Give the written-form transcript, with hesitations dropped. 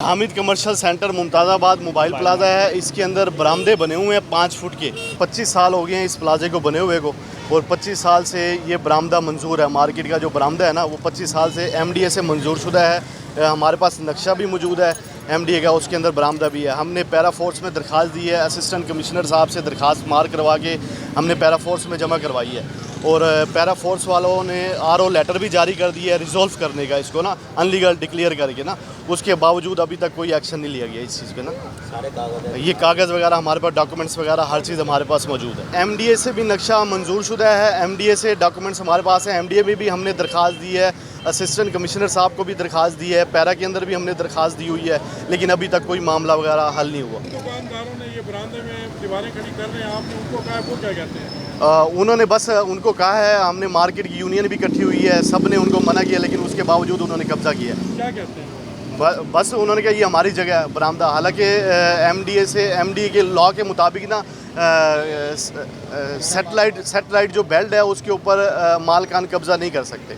Hamid commercial centre Mumtazabad mobile plaza है। इसके अंदर बरामदे बने हुए हैं 5 फुट के। 25 साल हो गए हैं इस प्लाजे को बने हुए को, और 25 साल से ये बरामदा मंजूर है। मार्केट का जो बरामदा है ना, वो 25 साल से एमडीए से मंजूर शुदा है। हमारे पास नक्शा भी मौजूद है एमडीए का, उसके अंदर बरामदा भी है। हमने पैरा फोर्स में दरख्वास्त दी है, असिस्टेंट कमिश्नर साहब से दरख्वास्त मार करवा के हमने पैरा फोर्स में जमा करवाई है, और पैरा फोर्स वालों ने आरओ लेटर भी जारी कर दिया है रिजॉल्व करने का, इसको ना अनलीगल डिक्लेयर करके ना। उसके बावजूद अभी तक कोई एक्शन नहीं लिया गया इस चीज़ पे ना। सारे कागज ये कागज़ वगैरह हमारे पास, डॉक्यूमेंट्स वगैरह हर चीज़ हमारे पास मौजूद है। एमडीए से भी नक्शा मंजूर शुदा है, एमडीए से डॉक्यूमेंट्स हमारे पास है। एमडीए में भी हमने दरख्वास्त दी है, असिस्टेंट कमिश्नर साहब को भी दरख्वास्त दी है, पैरा के अंदर भी हमने दरख्वास्त दी हुई है, लेकिन अभी तक कोई मामला वगैरह हल नहीं हुआ। दुकानदारों ने ये बरामदे में दीवारें खड़ी कर रहे हैं, आपने उनको कहा, वो क्या कहते हैं? उन्होंने बस उनको कहा है, हमने मार्केट की यूनियन भी इकट्ठी हुई है, सब ने उनको मना किया, लेकिन उसके बावजूद उन्होंने कब्जा किया। क्या कहते हैं? बस उन्होंने कहा ये हमारी जगह है बरामदा। हालांकि एमडीए के लॉ के मुताबिक ना सेटेलाइट जो बेल्ट है उसके ऊपर मालकान कब्जा नहीं कर सकते।